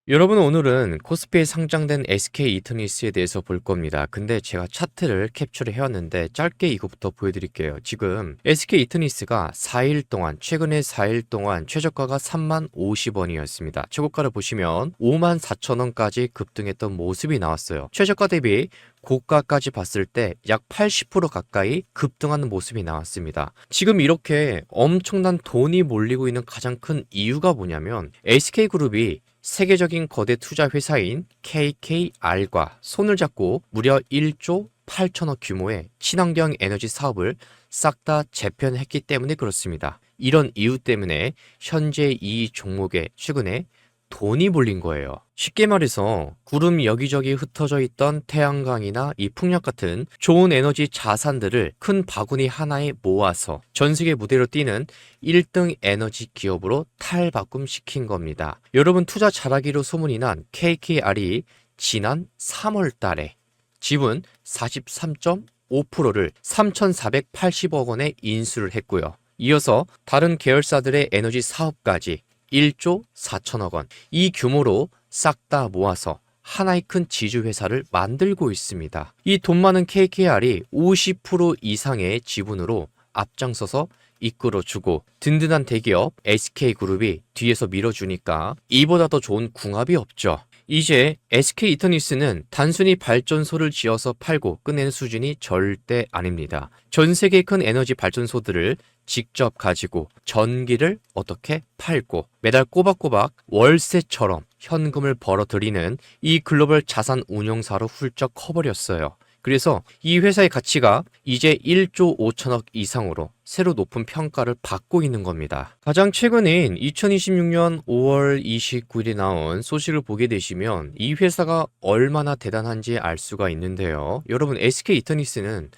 여러분 오늘은 코스피에 상장된 SK 이터니스에 대해서 볼 겁니다. 근데 제가 차트를 캡처를 해왔는데 짧게 이거부터 보여드릴게요. 지금 SK 이터니스가 4일 동안 최근에 4일 동안 최저가가 3만 50원이었습니다. 최고가를 보시면 5만 4천 원까지 급등했던 모습이 나왔어요. 최저가 대비 고가까지 봤을 때 약 80% 가까이 급등하는 모습이 나왔습니다. 지금 이렇게 엄청난 돈이 몰리고 있는 가장 큰 이유가 뭐냐면 SK그룹이 세계적인 거대 투자 회사인 KKR과 손을 잡고 무려 1조 8천억 규모의 친환경 에너지 사업을 싹 다 재편했기 때문에 그렇습니다. 이런 이유 때문에 현재 이 종목에 최근에 돈이 몰린 거예요. 쉽게 말해서 구름 여기저기 흩어져 있던 태양광이나 이 풍력 같은 좋은 에너지 자산들을 큰 바구니 하나에 모아서 전 세계 무대로 뛰는 1등 에너지 기업으로 탈바꿈시킨 겁니다. 여러분 투자 잘하기로 소문이 난 KKR이 지난 3월 달에 지분 43.5%를 3,480억 원에 인수를 했고요. 이어서 다른 계열사들의 에너지 사업까지 1조 4천억 원. 이 규모로 싹 다 모아서 하나의 큰 지주회사를 만들고 있습니다. 이 돈 많은 KKR이 50% 이상의 지분으로 앞장서서 이끌어주고 든든한 대기업 SK그룹이 뒤에서 밀어주니까 이보다 더 좋은 궁합이 없죠. 이제 SK 이터니스는 단순히 발전소를 지어서 팔고 끝내는 수준이 절대 아닙니다. 전 세계 큰 에너지 발전소들을 직접 가지고 전기를 어떻게 팔고 매달 꼬박꼬박 월세처럼 현금을 벌어들이는 이 글로벌 자산 운용사로 훌쩍 커버렸어요. 그래서 이 회사의 가치가 이제 1조 5천억 이상으로 새로 높은 평가를 받고 있는 겁니다. 가장 최근인 2026년 5월 29일에 나온 소식을 보게 되시면 이 회사가 얼마나 대단한지 알 수가 있는데요. 여러분 SK 이터니스는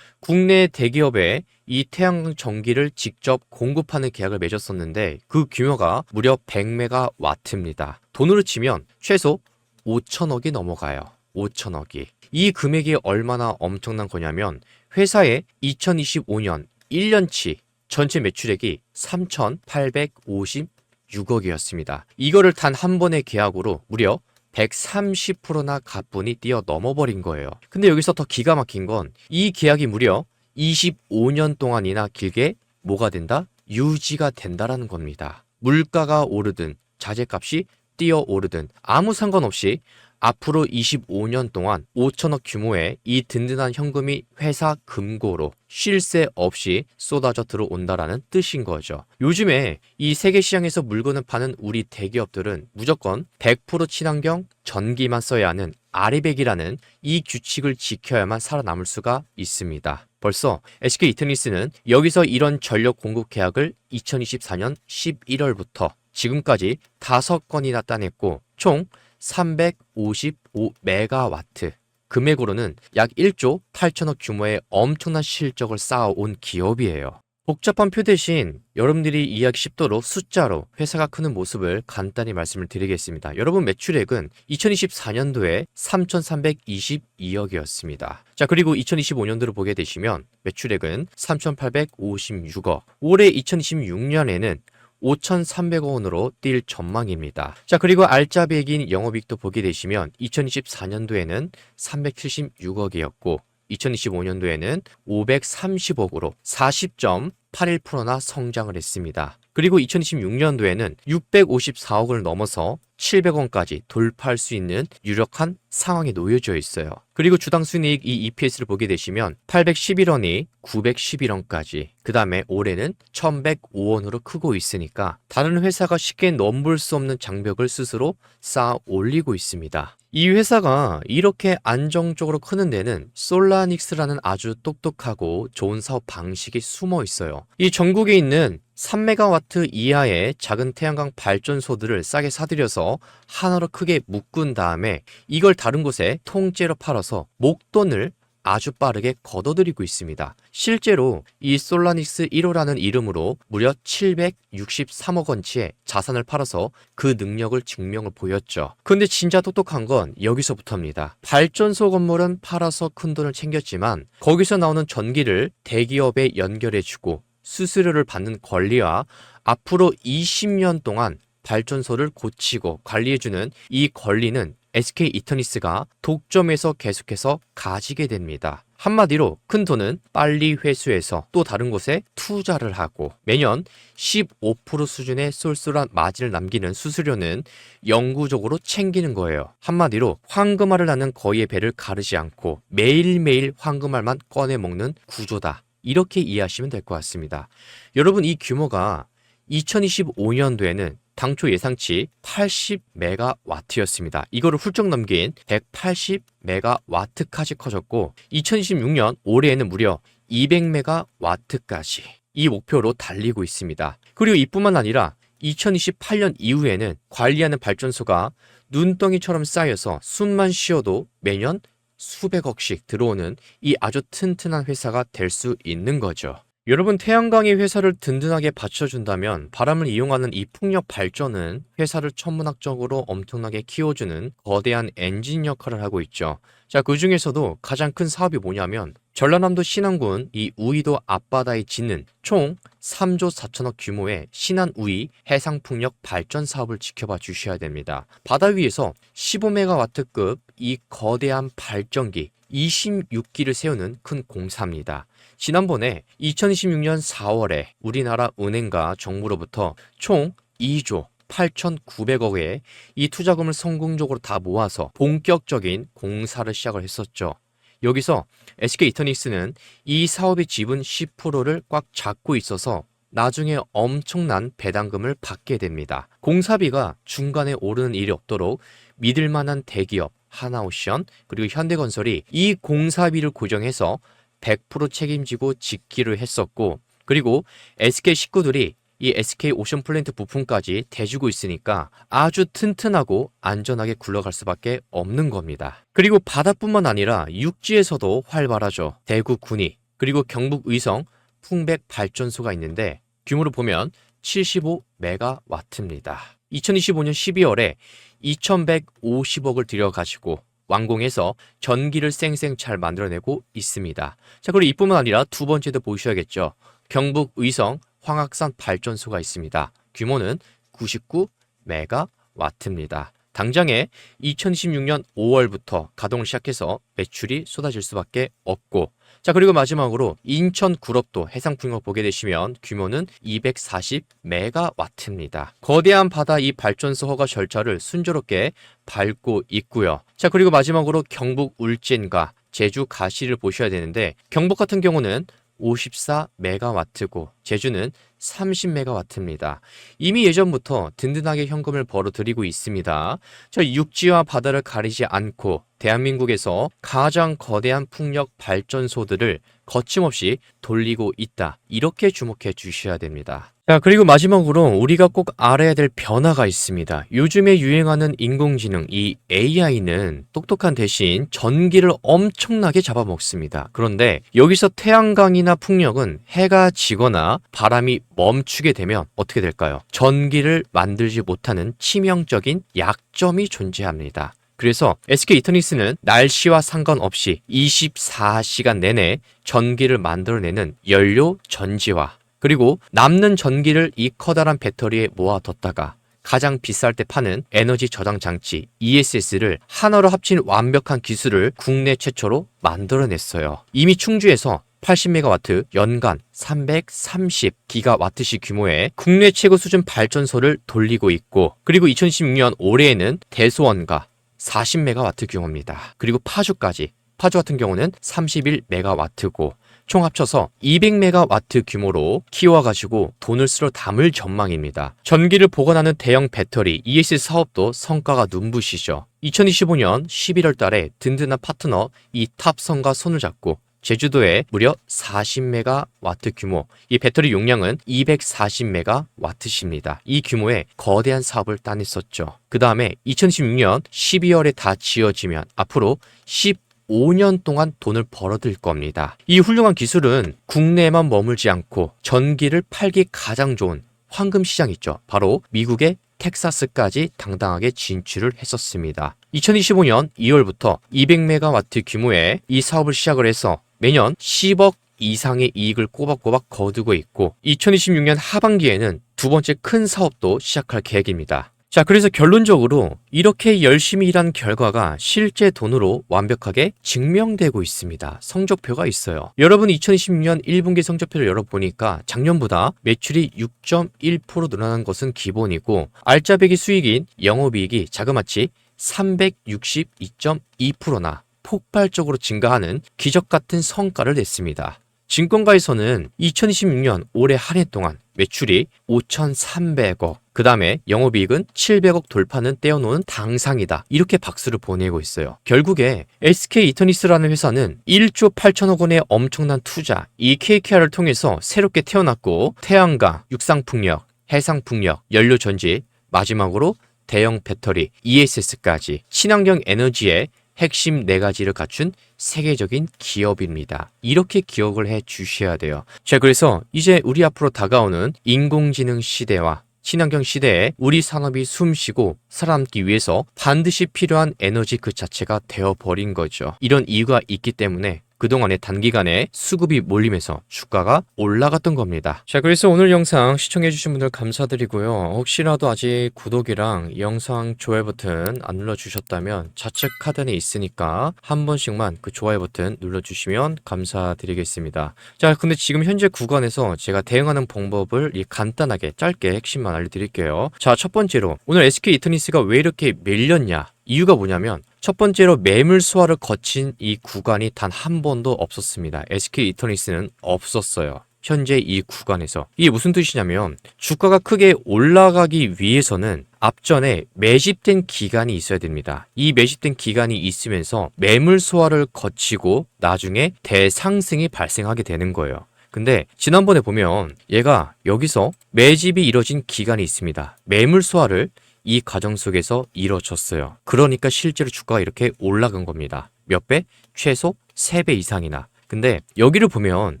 국내 대기업에 이 태양광 전기를 직접 공급하는 계약을 맺었었는데 그 규모가 무려 100메가와트입니다. 돈으로 치면 최소 5천억이 넘어가요. 5천억이. 이 금액이 얼마나 엄청난 거냐면 회사의 2025년 1년치 전체 매출액이 3,856억이었습니다. 이거를 단 한 번의 계약으로 무려 130%나 가뿐히 뛰어 넘어버린 거예요. 근데 여기서 더 기가 막힌 건 이 계약이 무려 25년 동안이나 길게 뭐가 된다? 유지가 된다라는 겁니다. 물가가 오르든 자재값이 뛰어오르든 아무 상관없이 앞으로 25년 동안 5천억 규모의 이 든든한 현금이 회사 금고로 쉴 새 없이 쏟아져 들어온다라는 뜻인 거죠. 요즘에 이 세계 시장에서 물건을 파는 우리 대기업들은 무조건 100% 친환경 전기만 써야 하는 아리백이라는 이 규칙을 지켜야만 살아남을 수가 있습니다. 벌써 SK 이터니스는 여기서 이런 전력 공급 계약을 2024년 11월부터 지금까지 5건이나 따냈고 총 355메가와트. 금액으로는 약 1조 8천억 규모의 엄청난 실적을 쌓아온 기업이에요. 복잡한 표 대신 여러분들이 이해하기 쉽도록 숫자로 회사가 크는 모습을 간단히 말씀을 드리겠습니다. 여러분 매출액은 2024년도에 3,322억이었습니다. 자, 그리고 2025년도를 보게 되시면 매출액은 3,856억. 올해 2026년에는 5,300억 원으로 뛸 전망입니다. 자, 그리고 알짜배기인 영업이익도 보게 되시면 2024년도에는 376억이었고 2025년도에는 530억으로 40.81%나 성장을 했습니다. 그리고 2026년도에는 654억을 넘어서 700원까지 돌파할 수 있는 유력한 상황에 놓여져 있어요. 그리고 주당 순이익 이 EPS를 보게 되시면 811원이 911원까지, 그 다음에 올해는 1105원으로 크고 있으니까 다른 회사가 쉽게 넘볼 수 없는 장벽을 스스로 쌓아 올리고 있습니다. 이 회사가 이렇게 안정적으로 크는 데는 솔라닉스라는 아주 똑똑하고 좋은 사업 방식이 숨어 있어요. 이 전국에 있는 3메가와트 이하의 작은 태양광 발전소들을 싸게 사들여서 하나로 크게 묶은 다음에 이걸 다른 곳에 통째로 팔아서 목돈을 아주 빠르게 걷어들이고 있습니다. 실제로 이 솔라닉스 1호라는 이름으로 무려 763억 원치의 자산을 팔아서 그 능력을 증명을 보였죠. 근데 진짜 똑똑한 건 여기서부터입니다. 발전소 건물은 팔아서 큰 돈을 챙겼지만 거기서 나오는 전기를 대기업에 연결해주고 수수료를 받는 권리와 앞으로 20년 동안 발전소를 고치고 관리해주는 이 권리는 SK 이터니스가 독점에서 계속해서 가지게 됩니다. 한마디로 큰 돈은 빨리 회수해서 또 다른 곳에 투자를 하고 매년 15% 수준의 쏠쏠한 마진을 남기는 수수료는 영구적으로 챙기는 거예요. 한마디로 황금알을 낳는 거위의 배를 가르지 않고 매일매일 황금알만 꺼내 먹는 구조다. 이렇게 이해하시면 될 것 같습니다. 여러분, 이 규모가 2025년도에는 당초 예상치 80메가와트였습니다. 이거를 훌쩍 넘긴 180메가와트까지 커졌고 2026년 올해에는 무려 200메가와트까지 이 목표로 달리고 있습니다. 그리고 이뿐만 아니라 2028년 이후에는 관리하는 발전소가 눈덩이처럼 쌓여서 숨만 쉬어도 매년 수백억씩 들어오는 이 아주 튼튼한 회사가 될 수 있는 거죠. 여러분, 태양광이 회사를 든든하게 받쳐준다면 바람을 이용하는 이 풍력 발전은 회사를 천문학적으로 엄청나게 키워주는 거대한 엔진 역할을 하고 있죠. 자, 그 중에서도 가장 큰 사업이 뭐냐면 전라남도 신안군 이 우이도 앞바다에 짓는 총 3조 4천억 규모의 신안우이 해상풍력 발전 사업을 지켜봐 주셔야 됩니다. 바다 위에서 15메가와트급 이 거대한 발전기 26기를 세우는 큰 공사입니다. 지난번에 2026년 4월에 우리나라 은행과 정부로부터 총 2조 8,900억의 이 투자금을 성공적으로 다 모아서 본격적인 공사를 시작을 했었죠. 여기서 SK 이터닉스는 이 사업의 지분 10%를 꽉 잡고 있어서 나중에 엄청난 배당금을 받게 됩니다. 공사비가 중간에 오르는 일이 없도록 믿을 만한 대기업 하나오션 그리고 현대건설이 이 공사비를 고정해서 100% 책임지고 짓기로 했었고, 그리고 SK 식구들이 이 SK 오션플랜트 부품까지 대주고 있으니까 아주 튼튼하고 안전하게 굴러갈 수밖에 없는 겁니다. 그리고 바다뿐만 아니라 육지에서도 활발하죠. 대구 군위 그리고 경북 의성 풍백 발전소가 있는데 규모로 보면 75메가와트입니다. 2025년 12월에 2150억을 들여가지고 완공해서 전기를 쌩쌩 잘 만들어내고 있습니다. 자, 그리고 이뿐만 아니라 두 번째도 보셔야겠죠. 경북 의성 황학산 발전소가 있습니다. 규모는 99메가와트입니다. 당장에 2026년 5월부터 가동을 시작해서 매출이 쏟아질 수밖에 없고, 자, 그리고 마지막으로 인천 구럽도 해상풍력 보게 되시면 규모는 240메가와트입니다. 거대한 바다 이 발전소 허가 절차를 순조롭게 밟고 있고요. 자, 그리고 마지막으로 경북 울진과 제주 가시를 보셔야 되는데 경북 같은 경우는 54메가와트고 제주는 30메가와트입니다. 이미 예전부터 든든하게 현금을 벌어들이고 있습니다. 저 육지와 바다를 가리지 않고 대한민국에서 가장 거대한 풍력 발전소들을 거침없이 돌리고 있다. 이렇게 주목해 주셔야 됩니다. 자, 그리고 마지막으로 우리가 꼭 알아야 될 변화가 있습니다. 요즘에 유행하는 인공지능, 이 AI는 똑똑한 대신 전기를 엄청나게 잡아먹습니다. 그런데 여기서 태양광이나 풍력은 해가 지거나 바람이 멈추게 되면 어떻게 될까요? 전기를 만들지 못하는 치명적인 약점이 존재합니다. 그래서 SK 이터닉스는 날씨와 상관없이 24시간 내내 전기를 만들어내는 연료 전지화, 그리고 남는 전기를 이 커다란 배터리에 모아뒀다가 가장 비쌀 때 파는 에너지 저장 장치 ESS를 하나로 합친 완벽한 기술을 국내 최초로 만들어냈어요. 이미 충주에서 80메가와트 연간 330기가와트시 규모의 국내 최고 수준 발전소를 돌리고 있고, 그리고 2016년 올해에는 대소원과 40메가와트 규모입니다. 그리고 파주 같은 경우는 31메가와트고 총 합쳐서 200메가와트 규모로 키워가지고 돈을 쓸어 담을 전망입니다. 전기를 보관하는 대형 배터리 ESS 사업도 성과가 눈부시죠. 2025년 11월 달에 든든한 파트너 이 탑성과 손을 잡고 제주도에 무려 40메가와트 규모, 이 배터리 용량은 240메가와트십니다. 이 규모의 거대한 사업을 따냈었죠. 그 다음에 2016년 12월에 다 지어지면 앞으로 15년 동안 돈을 벌어들 겁니다. 이 훌륭한 기술은 국내에만 머물지 않고 전기를 팔기 가장 좋은 황금 시장 있죠. 바로 미국의 텍사스까지 당당하게 진출을 했었습니다. 2025년 2월부터 200메가와트 규모의 이 사업을 시작을 해서 매년 10억 이상의 이익을 꼬박꼬박 거두고 있고 2026년 하반기에는 두 번째 큰 사업도 시작할 계획입니다. 자, 그래서 결론적으로 이렇게 열심히 일한 결과가 실제 돈으로 완벽하게 증명되고 있습니다. 성적표가 있어요. 여러분 2026년 1분기 성적표를 열어보니까 작년보다 매출이 6.1% 늘어난 것은 기본이고 알짜배기 수익인 영업이익이 자그마치 362.2%나 폭발적으로 증가하는 기적 같은 성과를 냈습니다. 증권가에서는 2026년 올해 한 해 동안 매출이 5,300억, 그 다음에 영업이익은 700억 돌파는 떼어놓은 당상이다. 이렇게 박수를 보내고 있어요. 결국에 SK 이터니스라는 회사는 1조 8천억 원의 엄청난 투자, 이 KKR을 통해서 새롭게 태어났고 태양광, 육상풍력, 해상풍력, 연료전지, 마지막으로 대형 배터리, ESS까지 친환경 에너지의 핵심 4가지를 갖춘 세계적인 기업입니다. 이렇게 기억을 해 주셔야 돼요. 자, 그래서 이제 우리 앞으로 다가오는 인공지능 시대와 친환경 시대에 우리 산업이 숨쉬고 살아남기 위해서 반드시 필요한 에너지 그 자체가 되어버린 거죠. 이런 이유가 있기 때문에 그동안에 단기간에 수급이 몰리면서 주가가 올라갔던 겁니다. 자, 그래서 오늘 영상 시청해주신 분들 감사드리고요. 혹시라도 아직 구독이랑 영상 좋아요 버튼 안 눌러주셨다면 좌측 하단에 있으니까 한 번씩만 그 좋아요 버튼 눌러주시면 감사드리겠습니다. 자, 근데 지금 현재 구간에서 제가 대응하는 방법을 간단하게 짧게 핵심만 알려드릴게요. 자, 첫 번째로 오늘 SK 이터니스가 왜 이렇게 밀렸냐? 이유가 뭐냐면 첫 번째로 매물 수화를 거친 이 구간이 단 한 번도 없었습니다. SK 이터니스는 없었어요. 현재 이 구간에서. 이게 무슨 뜻이냐면 주가가 크게 올라가기 위해서는 앞전에 매집된 기간이 있어야 됩니다. 이 매집된 기간이 있으면서 매물 소화를 거치고 나중에 대상승이 발생하게 되는 거예요. 근데 지난번에 보면 얘가 여기서 매집이 이뤄진 기간이 있습니다. 매물 소화를 이 과정 속에서 이뤄졌어요. 그러니까 실제로 주가가 이렇게 올라간 겁니다. 몇 배? 최소 3배 이상이나. 근데 여기를 보면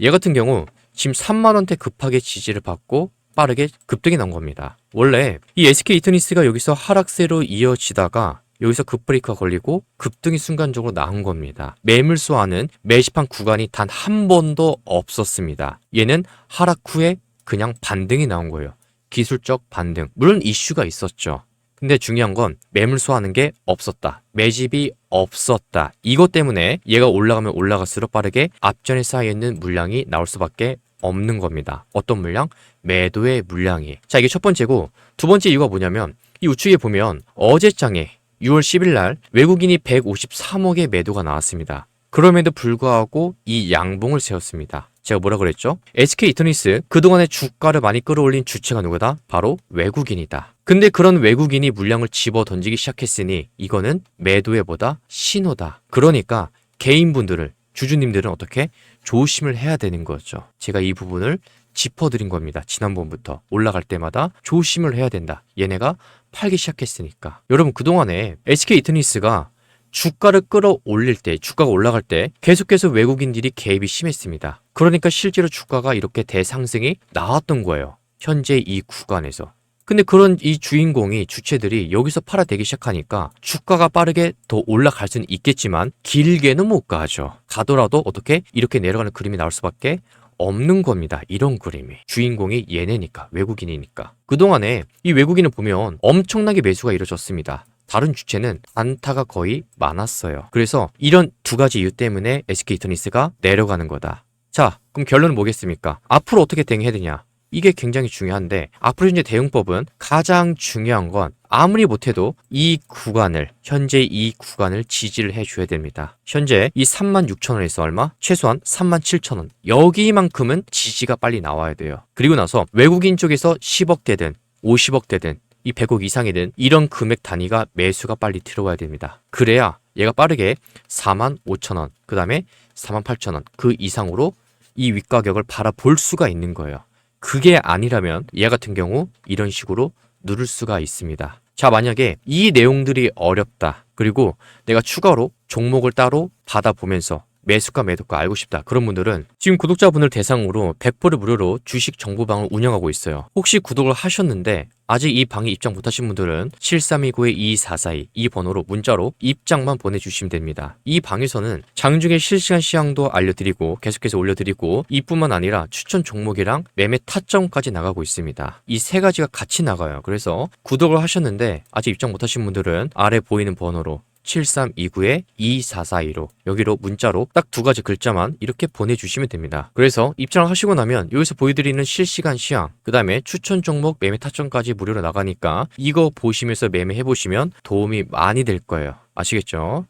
얘 같은 경우 지금 3만 원대 급하게 지지를 받고 빠르게 급등이 난 겁니다. 원래 이 SK 이터니스가 여기서 하락세로 이어지다가 여기서 급브레이크가 걸리고 급등이 순간적으로 나온 겁니다. 매물소화는 매집한 구간이 단 한 번도 없었습니다. 얘는 하락 후에 그냥 반등이 나온 거예요. 기술적 반등. 물론 이슈가 있었죠. 근데 중요한 건 매물 소화하는 게 없었다. 매집이 없었다. 이것 때문에 얘가 올라가면 올라갈수록 빠르게 앞전에 쌓여있는 물량이 나올 수밖에 없는 겁니다. 어떤 물량? 매도의 물량이. 자, 이게 첫 번째고 두 번째 이유가 뭐냐면 이 우측에 보면 어제장에 6월 10일 날 외국인이 153억의 매도가 나왔습니다. 그럼에도 불구하고 이 양봉을 세웠습니다. 제가 뭐라 그랬죠? SK 이터니스 그동안에 주가를 많이 끌어올린 주체가 누구다? 바로 외국인이다. 근데 그런 외국인이 물량을 집어 던지기 시작했으니 이거는 매도의 뭐다? 신호다. 그러니까 개인분들을 주주님들은 어떻게 조심을 해야 되는 거죠. 제가 이 부분을 짚어드린 겁니다. 지난번부터 올라갈 때마다 조심을 해야 된다. 얘네가 팔기 시작했으니까. 여러분 그동안에 SK 이터니스가 주가를 끌어올릴 때, 주가가 올라갈 때 계속해서 외국인들이 개입이 심했습니다. 그러니까 실제로 주가가 이렇게 대상승이 나왔던 거예요. 현재 이 구간에서. 근데 그런 이 주인공이, 주체들이 여기서 팔아대기 시작하니까 주가가 빠르게 더 올라갈 수는 있겠지만 길게는 못 가죠. 가더라도 어떻게 이렇게 내려가는 그림이 나올 수밖에 없는 겁니다. 이런 그림이. 주인공이 얘네니까, 외국인이니까. 그동안에 이 외국인을 보면 엄청나게 매수가 이루어졌습니다. 다른 주체는 안타가 거의 많았어요. 그래서 이런 두 가지 이유 때문에 SK 이터니스가 내려가는 거다. 자, 그럼 결론은 뭐겠습니까? 앞으로 어떻게 대응해야 되냐? 이게 굉장히 중요한데 앞으로 이제 대응법은 가장 중요한 건 아무리 못해도 이 구간을, 현재 이 구간을 지지를 해줘야 됩니다. 현재 이 36,000원에서 얼마? 최소한 37,000원. 여기만큼은 지지가 빨리 나와야 돼요. 그리고 나서 외국인 쪽에서 10억대든 50억대든 이 100억 이상이든 이런 금액 단위가 매수가 빨리 들어와야 됩니다. 그래야 얘가 빠르게 45,000원, 그 다음에 48,000원 그 이상으로 이 윗가격을 바라볼 수가 있는 거예요. 그게 아니라면 얘 같은 경우 이런 식으로 누를 수가 있습니다. 자, 만약에 이 내용들이 어렵다. 그리고 내가 추가로 종목을 따로 받아보면서 매수가 매도가 알고 싶다 그런 분들은 지금 구독자분을 대상으로 100% 무료로 주식 정보방을 운영하고 있어요. 혹시 구독을 하셨는데 아직 이 방에 입장 못하신 분들은 7329-2442 이 번호로 문자로 입장만 보내주시면 됩니다. 이 방에서는 장중에 실시간 시황도 알려드리고 계속해서 올려드리고 이뿐만 아니라 추천 종목이랑 매매 타점까지 나가고 있습니다. 이 세 가지가 같이 나가요. 그래서 구독을 하셨는데 아직 입장 못하신 분들은 아래 보이는 번호로 7329-2442로 여기로 문자로 딱 두 가지 글자만 이렇게 보내주시면 됩니다. 그래서 입장을 하시고 나면 여기서 보여드리는 실시간 시황 그 다음에 추천 종목 매매 타점까지 무료로 나가니까 이거 보시면서 매매해보시면 도움이 많이 될 거예요. 아시겠죠?